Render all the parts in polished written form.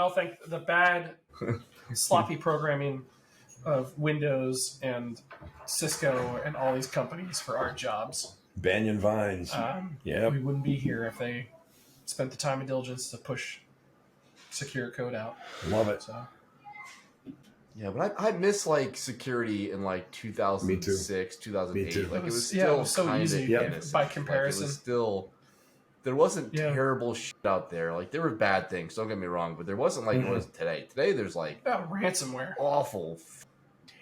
Well, thank the bad, sloppy programming of Windows and Cisco and all these companies for our jobs. Banyan Vines. We wouldn't be here if they spent the time and diligence to push secure code out. Love it. So. Yeah, but I miss like security in like 2006, 2008. Like it was still so easy by comparison. Like, it was still there wasn't terrible shit out there. Like there were bad things. Don't get me wrong, but there wasn't like it was today. Today there's like ransomware, awful,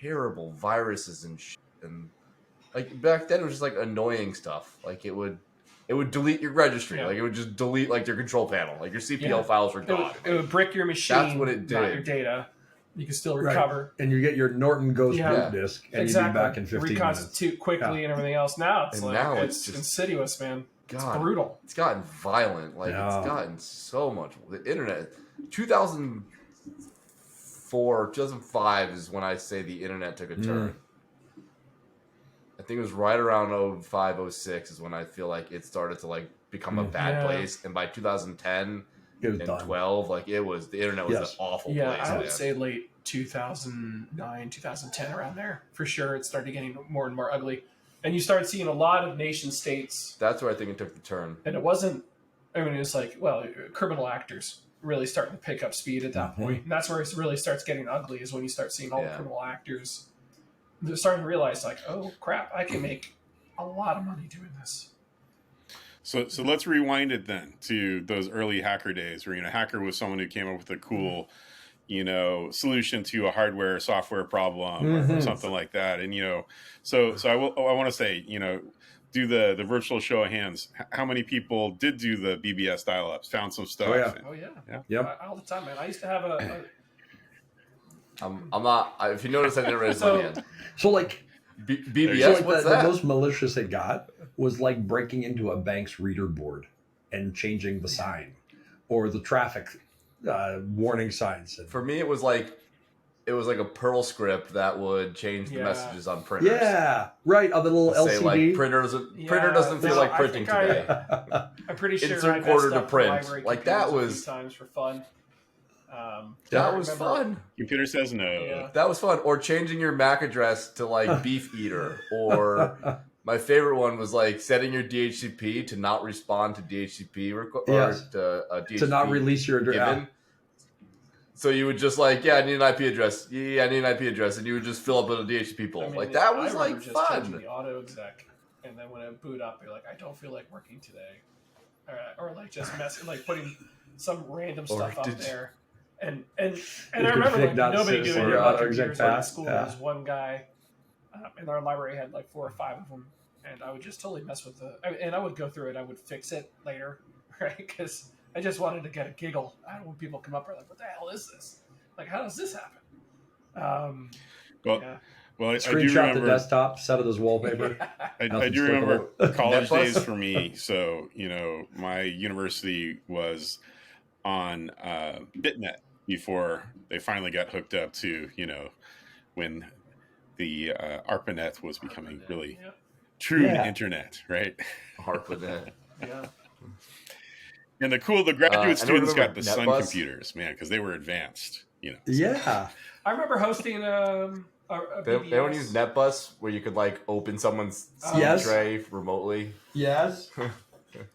terrible viruses and shit. And like back then it was just like annoying stuff. Like it would delete your registry. Like it would just delete like your control panel. Like your CPL files were gone. It would brick your machine. That's what it did. Not your data. You can still recover. Right. And you get your Norton Ghost boot disk, and you be back in 15 Reconstitute minutes. quickly and everything else. Now it's it's just insidious, man. God, it's brutal. It's gotten violent. Like it's gotten so much. The internet, 2004, 2005 is when I say the internet took a turn. I think it was right around 05, 06 is when I feel like it started to like become a bad place. And by 2010 and 12, like the internet was an awful place. I would say late 2009, 2010, around there. For sure, it started getting more and more ugly. And you started seeing a lot of nation states. That's where I think it took the turn. And it wasn't, it was like, criminal actors really starting to pick up speed at that point. And that's where it really starts getting ugly, is when you start seeing all the criminal actors. They're starting to realize, like, oh, crap, I can make a lot of money doing this. So let's rewind it then to those early hacker days where, hacker was someone who came up with a cool, solution to a hardware software problem or something like that. And, so I want to say, do the virtual show of hands. How many people did do the BBS dial-ups, found some stuff? All the time, man. I used to have I'm not, if you notice, I didn't raise my hand. So like, BBS, what's that? The most malicious it got was like breaking into a bank's reader board and changing the sign or the traffic warning signs. For me, it was like a Perl script that would change the messages on printers. Yeah, right. On the little LCD. Say like printer doesn't feel like printing today. I'm pretty sure insert quarter to print. Like that was times for fun. That was fun. Computer says no. Yeah. That was fun. Or changing your MAC address to like Beef Eater. Or my favorite one was like setting your DHCP to not respond to DHCP or to DHCP to not release your address. So you would just like, I need an IP address. Yeah, I need an IP address, and you would just fill up with a DHCP pool. That was like fun. The auto exec, and then when I boot up, you're like, I don't feel like working today, or like just messing, like putting some random stuff up there. And I remember like nobody doing it like computers in school. There was one guy in our library had like 4 or 5 of them, and I would just totally mess with and I would go through it. I would fix it later, right? Because I just wanted to get a giggle. I don't want people come up and like, what the hell is this? Like, how does this happen? Well, I do screenshot remember the desktop, set it as wallpaper. I do remember college days for me. So, my university was on BitNet before they finally got hooked up to, when the ARPANET was becoming really true internet, right? ARPANET. Yeah. And the graduate students got the Sun computers, man, because they were advanced, Yeah. I remember hosting a they don't use NetBus where you could like open someone's tray remotely. Yes.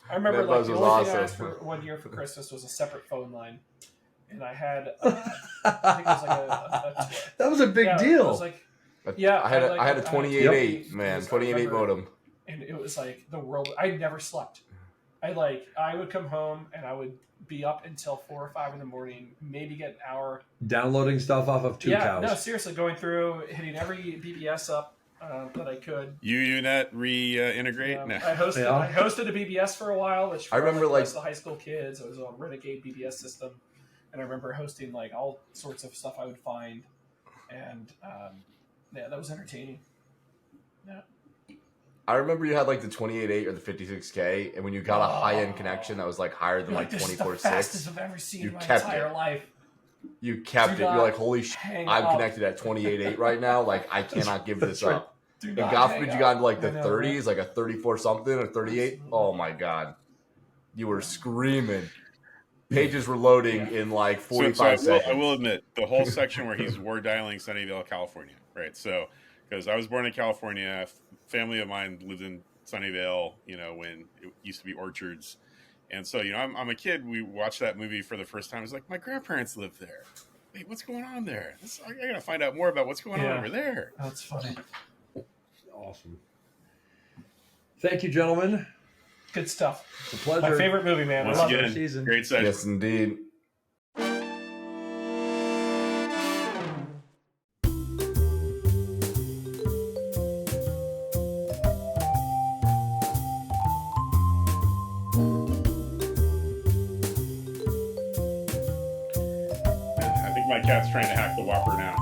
I remember like the only thing I asked for one year for Christmas was a separate phone line, and I had I think it was like that was a big deal. It was like, I had a 28.8 28.8 modem, and it was like the world. I never slept. I would come home and I would be up until 4 or 5 in the morning, maybe get an hour downloading stuff off of 2 cows. No, seriously, going through, hitting every BBS up that I could. UUNet reintegrate. I hosted a BBS for a while, which I remember like the high school kids. It was on Renegade BBS system, and I remember hosting like all sorts of stuff I would find, and that was entertaining. Yeah. I remember you had like the 28.8 or the 56K, and when you got a high-end connection that was like higher than like 24.6, this is the fastest I've ever seen in my entire life. You kept it. You're like, holy shit, I'm connected at 28.8 right now. Like, I cannot give this up. And God forbid you got into like the 30s, like a 34 something or 38. Oh my God. You were screaming. pages were loading in like 45 seconds. I will admit, the whole section where he's war dialing Sunnyvale, California, right? So, because I was born in California, family of mine lived in Sunnyvale, when it used to be Orchards. And so, I'm a kid. We watched that movie for the first time. It's like, my grandparents lived there. Wait, what's going on there? I got to find out more about what's going on over there. That's funny. Awesome. Thank you, gentlemen. Good stuff. It's a pleasure. My favorite movie, man. Once I love again, it. Season. Great session. Yes, indeed. I think my cat's trying to hack the Whopper now.